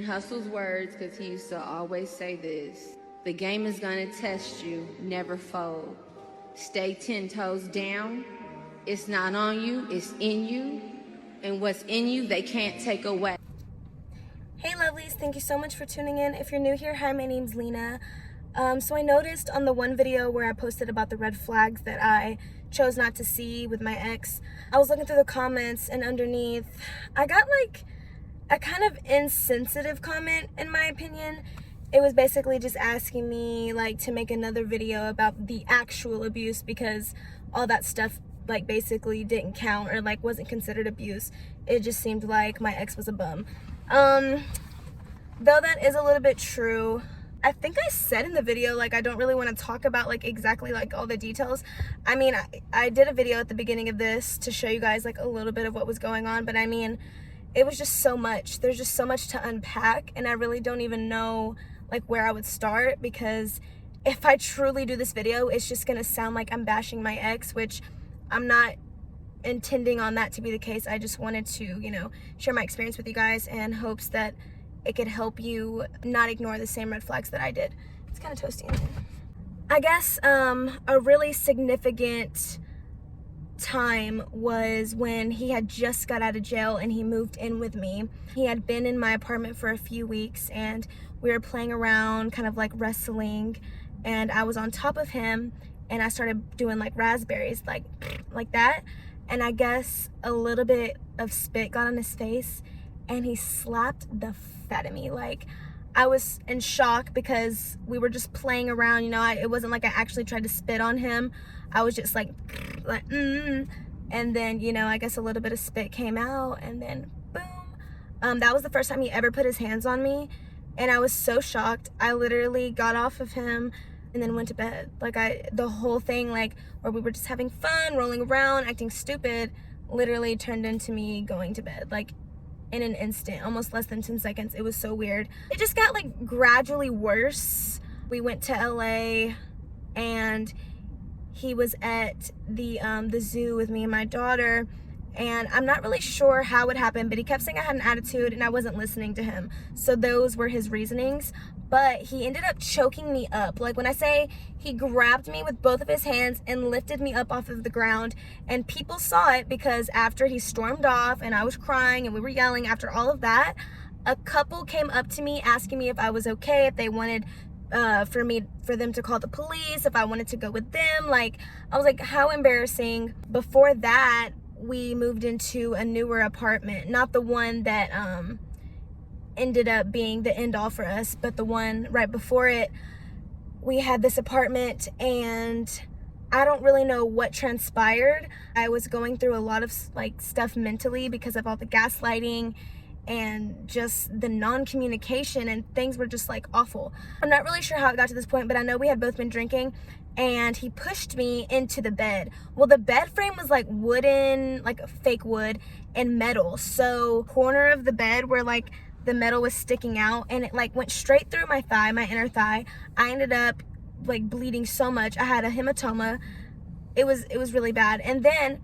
Hustle's words, because he used to always say this: the game is gonna test you, never fold. Stay 10 toes down. It's not on you, it's in you. And what's in you, they can't take away. Hey lovelies, thank you so much for tuning in. If you're new here, hi, my name's Lena. So I noticed on the one video where I posted about the red flags that I chose not to see with my ex, I was looking through the comments, and underneath I got like a kind of insensitive comment, in my opinion. It was basically just asking me like to make another video about the actual abuse, because all that stuff like basically didn't count or like wasn't considered abuse. It just seemed like my ex was a bum. Though that is a little bit true. I think I said in the video like I don't really want to talk about like exactly like all the details. I mean, I did a video at the beginning of this to show you guys like a little bit of what was going on, but I mean, it was just so much. There's just so much to unpack, and I really don't even know like where I would start, because if I truly do this video, it's just gonna sound like I'm bashing my ex, which I'm not intending on that to be the case. I just wanted to, you know, share my experience with you guys in hopes that it could help you not ignore the same red flags that I did. It's kind of toasty in here. I guess a really significant time was when he had just got out of jail and he moved in with me. He had been in my apartment for a few weeks, and we were playing around, kind of like wrestling, and I was on top of him and I started doing like raspberries like that, and I guess a little bit of spit got on his face and he slapped the f out of me. Like, I was in shock because we were just playing around, you know. It wasn't like I actually tried to spit on him. I was just like and then, you know, I guess a little bit of spit came out, and then boom. That was the first time he ever put his hands on me, and I was so shocked. I literally got off of him and then went to bed. Like, the whole thing, like, where we were just having fun, rolling around, acting stupid, literally turned into me going to bed, like in an instant, almost less than 10 seconds. It was so weird. It just got like gradually worse. We went to LA, and he was at the zoo with me and my daughter, and I'm not really sure how it happened, but he kept saying I had an attitude and I wasn't listening to him. So those were his reasonings, but he ended up choking me up. Like, when I say he grabbed me with both of his hands and lifted me up off of the ground, and people saw it because after he stormed off and I was crying and we were yelling, after all of that, a couple came up to me asking me if I was okay, if they wanted for them to call the police, if I wanted to go with them. Like, I was like, how embarrassing. Before that, we moved into a newer apartment, not the one that ended up being the end all for us, but the one right before it. We had this apartment, and I don't really know what transpired. I was going through a lot of like stuff mentally because of all the gaslighting and just the non-communication, and things were just like awful. I'm not really sure how it got to this point, but I know we had both been drinking, and he pushed me into the bed. Well, the bed frame was like wooden, like fake wood and metal. So corner of the bed where like the metal was sticking out, and it like went straight through my thigh, my inner thigh. I ended up like bleeding so much. I had a hematoma. It was really bad. And then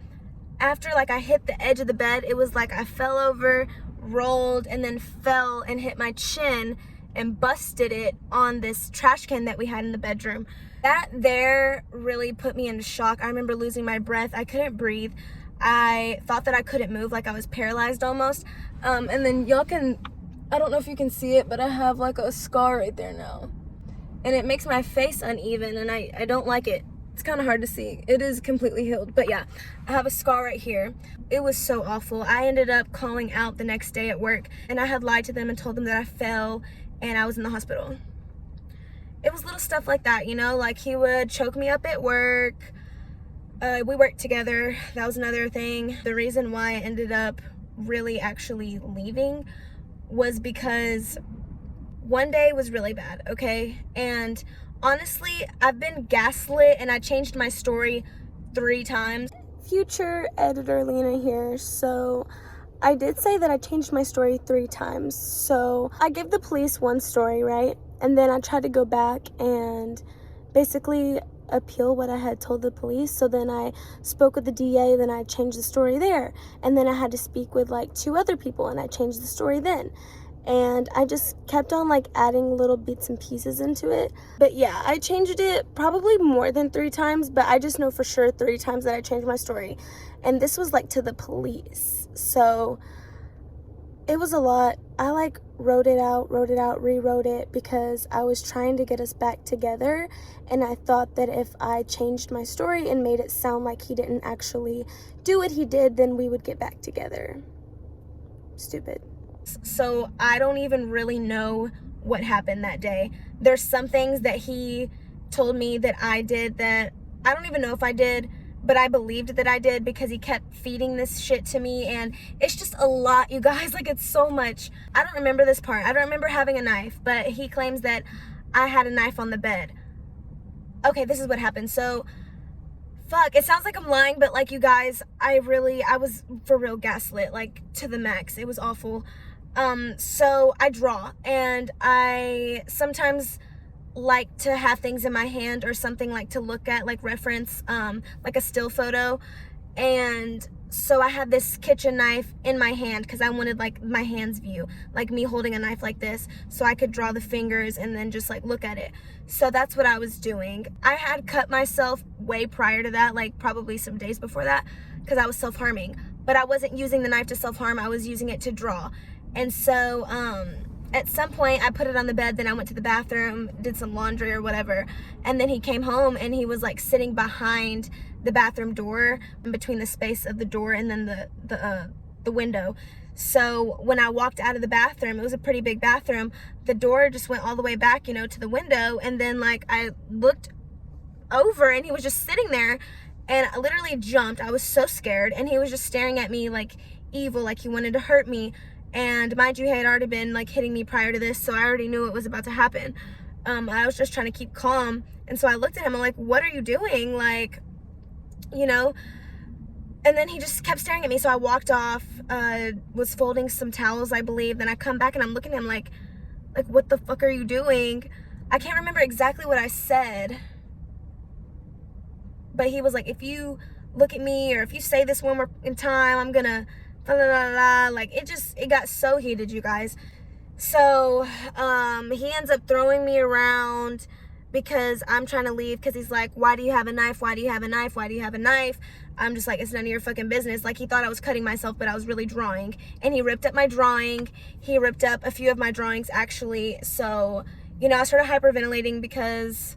after like I hit the edge of the bed, it was like I fell over, rolled, and then fell and hit my chin and busted it on this trash can that we had in the bedroom. That there really put me into shock. I remember losing my breath. I couldn't breathe. I thought that I couldn't move, like I was paralyzed almost. And then y'all can, I don't know if you can see it, but I have like a scar right there now, and it makes my face uneven, and I don't like it. It's kind of hard to see. It is completely healed, but yeah, I have a scar right here. It was so awful. I ended up calling out the next day at work, and I had lied to them and told them that I fell and I was in the hospital. It was little stuff like that, you know, like he would choke me up at work. We worked together. That was another thing. The reason why I ended up really actually leaving was because one day was really bad, okay? And honestly, I've been gaslit, and I changed my story 3 times. Future editor Lena here. So I did say that I changed my story 3 times. So I gave the police one story, right? And then I tried to go back and basically appeal what I had told the police. So then I spoke with the DA, then I changed the story there. And then I had to speak with like 2 other people, and I changed the story then. and I just kept on like adding little bits and pieces into it. But yeah, I changed it probably more than 3 times, but I just know for sure 3 times that I changed my story. And this was like to the police. So it was a lot. I like wrote it out, rewrote it, because I was trying to get us back together, and I thought that if I changed my story and made it sound like he didn't actually do what he did, then we would get back together. Stupid. So I don't even really know what happened that day. There's some things that he told me that I did that I don't even know if I did, but I believed that I did because he kept feeding this shit to me, and it's just a lot, you guys. Like, it's so much. I don't remember this part. I don't remember having a knife, but he claims that I had a knife on the bed. Okay, this is what happened. So, fuck, it sounds like I'm lying, but like, you guys, I was for real gaslit, like, to the max. It was awful. So I draw, and I sometimes like to have things in my hand or something like to look at, like reference, like a still photo. And so I had this kitchen knife in my hand because I wanted like my hand's view, like me holding a knife like this, so I could draw the fingers and then just like look at it. So that's what I was doing. I had cut myself way prior to that, like probably some days before that, because I was self-harming. But I wasn't using the knife to self-harm, I was using it to draw. And so at some point I put it on the bed, then I went to the bathroom, did some laundry or whatever, and then he came home and he was like sitting behind the bathroom door, in between the space of the door and then the window. So when I walked out of the bathroom, it was a pretty big bathroom, the door just went all the way back, you know, to the window, and then like I looked over and he was just sitting there, and I literally jumped. I was so scared, and he was just staring at me like evil, like he wanted to hurt me. And mind you, he had already been like hitting me prior to this, so I already knew it was about to happen. I was just trying to keep calm, and so I looked at him, I'm like, what are you doing? Like, you know? And then he just kept staring at me, so I walked off, was folding some towels, I believe. Then I come back and I'm looking at him like what the fuck are you doing? I can't remember exactly what I said, but he was like, if you look at me or if you say this one more time, I'm gonna la la la la. Like, it got so heated, you guys. So he ends up throwing me around because I'm trying to leave, because he's like, why do you have a knife? Why do you have a knife? Why do you have a knife? I'm just like, it's none of your fucking business. Like, he thought I was cutting myself, but I was really drawing. And he ripped up my drawing. He ripped up a few of my drawings, actually. So, you know, I started hyperventilating because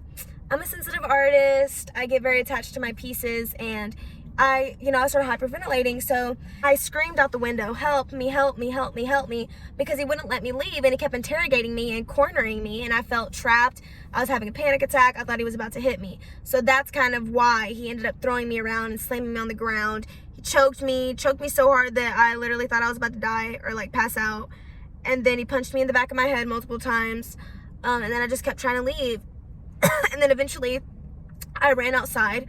I'm a sensitive artist. I get very attached to my pieces, and I started hyperventilating. So I screamed out the window, help me, help me, help me, help me, because he wouldn't let me leave, and he kept interrogating me and cornering me, and I felt trapped. I was having a panic attack. I thought he was about to hit me. So that's kind of why he ended up throwing me around and slamming me on the ground. He choked me so hard that I literally thought I was about to die or like pass out. And then he punched me in the back of my head multiple times. And then I just kept trying to leave. And then eventually I ran outside.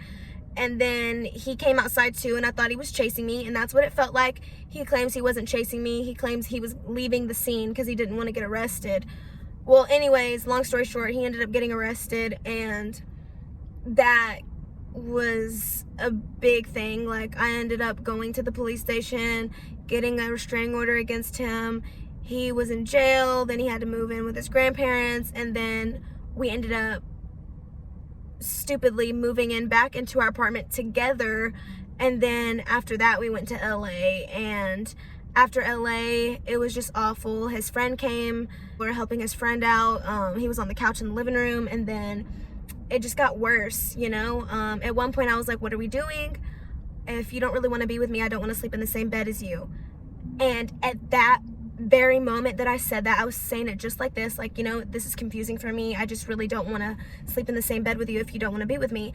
And then he came outside too, and I thought he was chasing me, and that's what it felt like. He claims he wasn't chasing me. He claims he was leaving the scene because he didn't want to get arrested. Well, anyways, long story short, he ended up getting arrested, and that was a big thing. Like, I ended up going to the police station, getting a restraining order against him. He was in jail, then he had to move in with his grandparents, and then we ended up stupidly moving in back into our apartment together. And then after that we went to LA, and after LA it was just awful. His friend came, we were helping his friend out. He was on the couch in the living room, and then it just got worse, you know. At one point I was like, what are we doing? If you don't really want to be with me, I don't want to sleep in the same bed as you. And at that very moment that I said that, I was saying it just like this, like, you know, this is confusing for me. I just really don't want to sleep in the same bed with you if you don't want to be with me.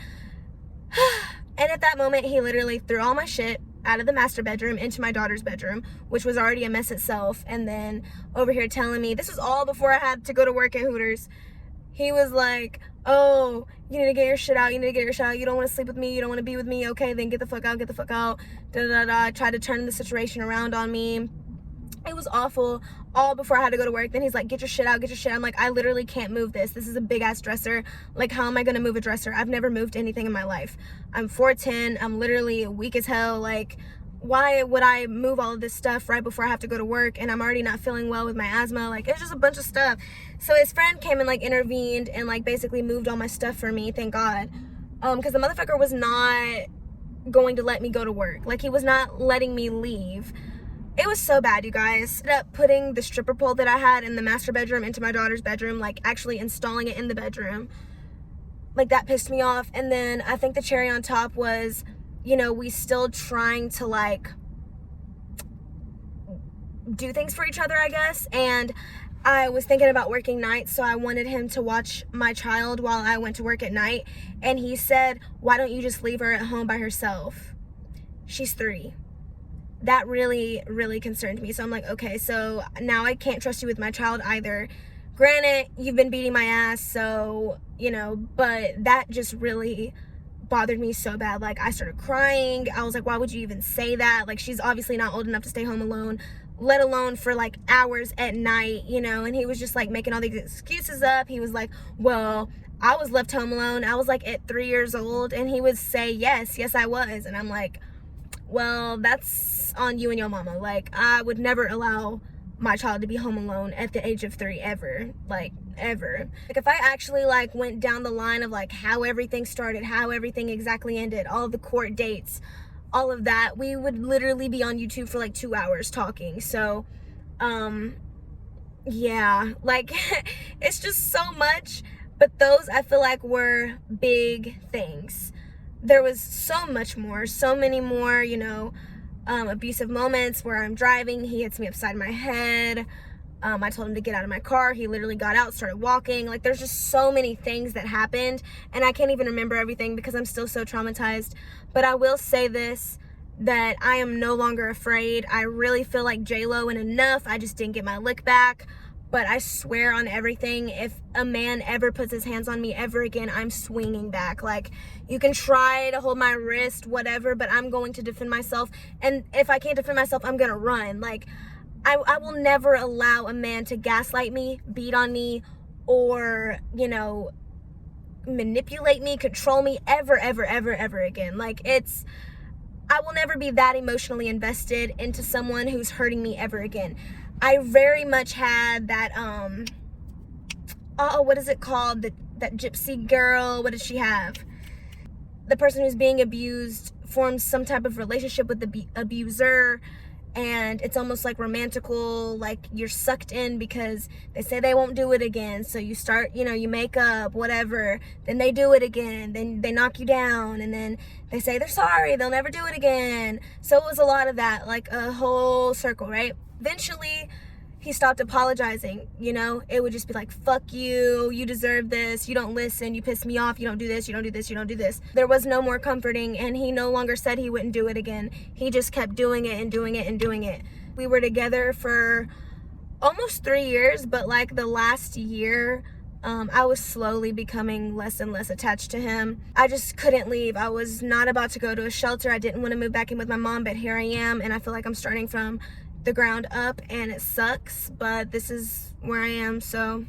And at that moment, he literally threw all my shit out of the master bedroom into my daughter's bedroom, which was already a mess itself. And then over here telling me, this was all before I had to go to work at Hooters. He was like, oh, you need to get your shit out. You need to get your shit out. You don't want to sleep with me. You don't want to be with me. Okay, then get the fuck out. Get the fuck out. Da da da. Tried to turn the situation around on me. It was awful, all before I had to go to work. Then he's like, get your shit out, get your shit out. I'm like, I literally can't move this. This is a big ass dresser. Like, how am I gonna move a dresser? I've never moved anything in my life. I'm 4'10", I'm literally weak as hell. Like, why would I move all of this stuff right before I have to go to work, and I'm already not feeling well with my asthma? Like, it's just a bunch of stuff. So his friend came and like intervened and like basically moved all my stuff for me, thank God. Because the motherfucker was not going to let me go to work. Like, he was not letting me leave. It was so bad, you guys. I ended up putting the stripper pole that I had in the master bedroom into my daughter's bedroom, like actually installing it in the bedroom. Like, that pissed me off. And then I think the cherry on top was, you know, we still trying to like do things for each other, I guess. And I was thinking about working nights, so I wanted him to watch my child while I went to work at night. And he said, why don't you just leave her at home by herself? She's 3. That really, really concerned me. So I'm like, okay, so now I can't trust you with my child either. Granted, you've been beating my ass, so, you know, but that just really bothered me so bad. Like, I started crying. I was like, why would you even say that? Like, she's obviously not old enough to stay home alone, let alone for like hours at night, you know. And he was just like making all these excuses up. He was like, well, I was left home alone. I was like at 3 years old. And he would say, yes, I was. And I'm like, well, that's on you and your mama. Like, I would never allow my child to be home alone at the age of 3 ever. Like, ever. Like, if I actually like went down the line of like how everything started, how everything exactly ended, all the court dates, all of that, we would literally be on YouTube for like 2 hours talking. So yeah, like it's just so much. But those, I feel like, were big things. There was so much more, so many more, you know, abusive moments where I'm driving, he hits me upside my head. I told him to get out of my car. He literally got out, started walking. Like, there's just so many things that happened, and I can't even remember everything because I'm still so traumatized. But I will say this, that I am no longer afraid. I really feel like J-Lo in Enough. I just didn't get my lick back. But I swear on everything, if a man ever puts his hands on me ever again, I'm swinging back. Like, you can try to hold my wrist, whatever, but I'm going to defend myself. And if I can't defend myself, I'm going to run. Like, I will never allow a man to gaslight me, beat on me, or, you know, manipulate me, control me ever, ever, ever, ever again. Like, I will never be that emotionally invested into someone who's hurting me ever again. I very much had that, what is it called? That gypsy girl, what does she have? The person who's being abused forms some type of relationship with the abuser, and it's almost like romantical, like you're sucked in because they say they won't do it again. So you start, you know, you make up, whatever, then they do it again, then they knock you down, and then they say they're sorry, they'll never do it again. So it was a lot of that, like a whole circle, right? Eventually, he stopped apologizing, you know? It would just be like, fuck you, you deserve this, you don't listen, you piss me off, you don't do this, you don't do this, you don't do this. There was no more comforting, and he no longer said he wouldn't do it again. He just kept doing it and doing it and doing it. We were together for almost 3 years, but like the last year, I was slowly becoming less and less attached to him. I just couldn't leave. I was not about to go to a shelter. I didn't want to move back in with my mom, but here I am, and I feel like I'm starting from the ground up, and it sucks, but this is where I am. So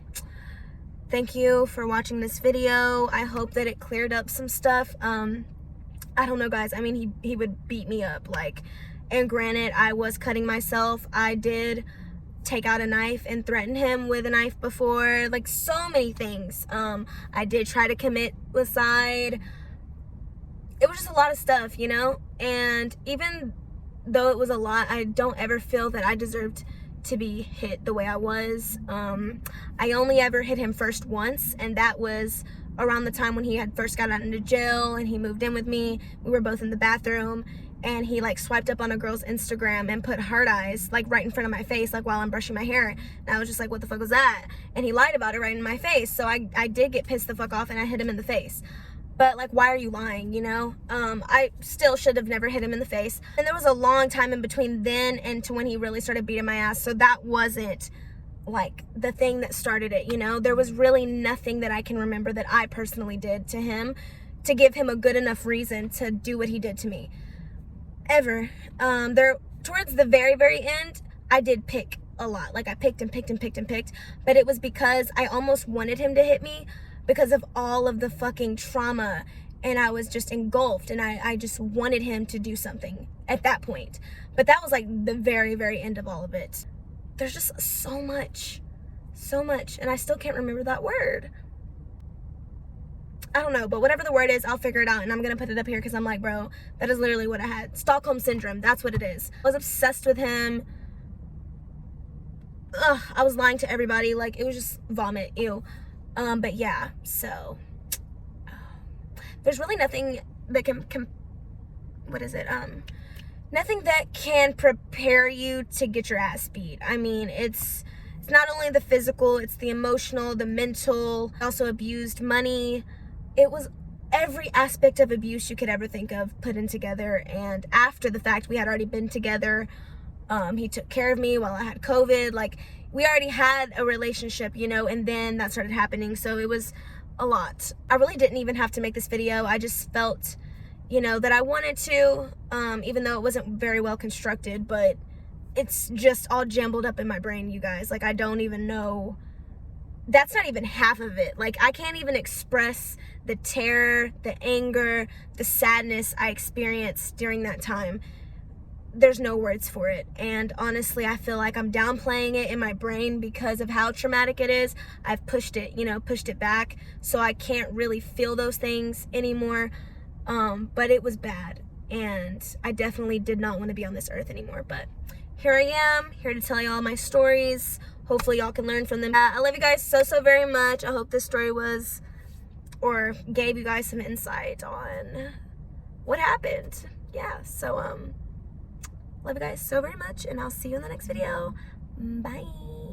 thank you for watching this video. I hope that it cleared up some stuff. I don't know, guys. I mean, he would beat me up, like, and granted, I was cutting myself. I did take out a knife and threaten him with a knife before, like so many things. I did try to commit suicide. It was just a lot of stuff, you know? And even though it was a lot, I don't ever feel that I deserved to be hit the way I was. I only ever hit him first once, and that was around the time when he had first got out into jail and he moved in with me. We were both in the bathroom, and he like swiped up on a girl's Instagram and put heart eyes like right in front of my face, like while I'm brushing my hair. And I was just like, what the fuck was that? And he lied about it right in my face. So I did get pissed the fuck off, and I hit him in the face. But like, why are you lying, you know? I still should have never hit him in the face. And there was a long time in between then and to when he really started beating my ass. So that wasn't like the thing that started it, you know? There was really nothing that I can remember that I personally did to him to give him a good enough reason to do what he did to me. Ever. Towards the very, very end, I did pick a lot. Like, I picked and picked and picked and picked. But it was because I almost wanted him to hit me, because of all of the fucking trauma and I was just engulfed, and I just wanted him to do something at that point. But that was like the very, very end of all of it. There's just so much, and I still can't remember that word. I don't know, but whatever the word is, I'll figure it out, and I'm gonna put it up here because I'm like, bro, that is literally what I had. Stockholm Syndrome, that's what it is. I was obsessed with him. Ugh, I was lying to everybody. Like, it was just vomit, ew. But yeah, so there's really nothing that can what is it? Nothing that can prepare you to get your ass beat. I mean, it's not only the physical, it's the emotional, the mental. Also abused money. It was every aspect of abuse you could ever think of put in together. And after the fact, we had already been together. He took care of me while I had COVID. Like, we already had a relationship, you know, and then that started happening. So it was a lot. I really didn't even have to make this video. I just felt, you know, that I wanted to, even though it wasn't very well constructed, but it's just all jumbled up in my brain, you guys. Like, I don't even know. That's not even half of it. Like, I can't even express the terror, the anger, the sadness I experienced during that time. There's no words for it. And honestly, I feel like I'm downplaying it in my brain because of how traumatic it is. I've pushed it, you know, pushed it back, so I can't really feel those things anymore. But it was bad, and I definitely did not want to be on this earth anymore. But here I am, here to tell y'all my stories. Hopefully y'all can learn from them. I love you guys so very much. I hope this story was, or gave you guys some insight on what happened. Yeah, so love you guys so very much, and I'll see you in the next video. Bye.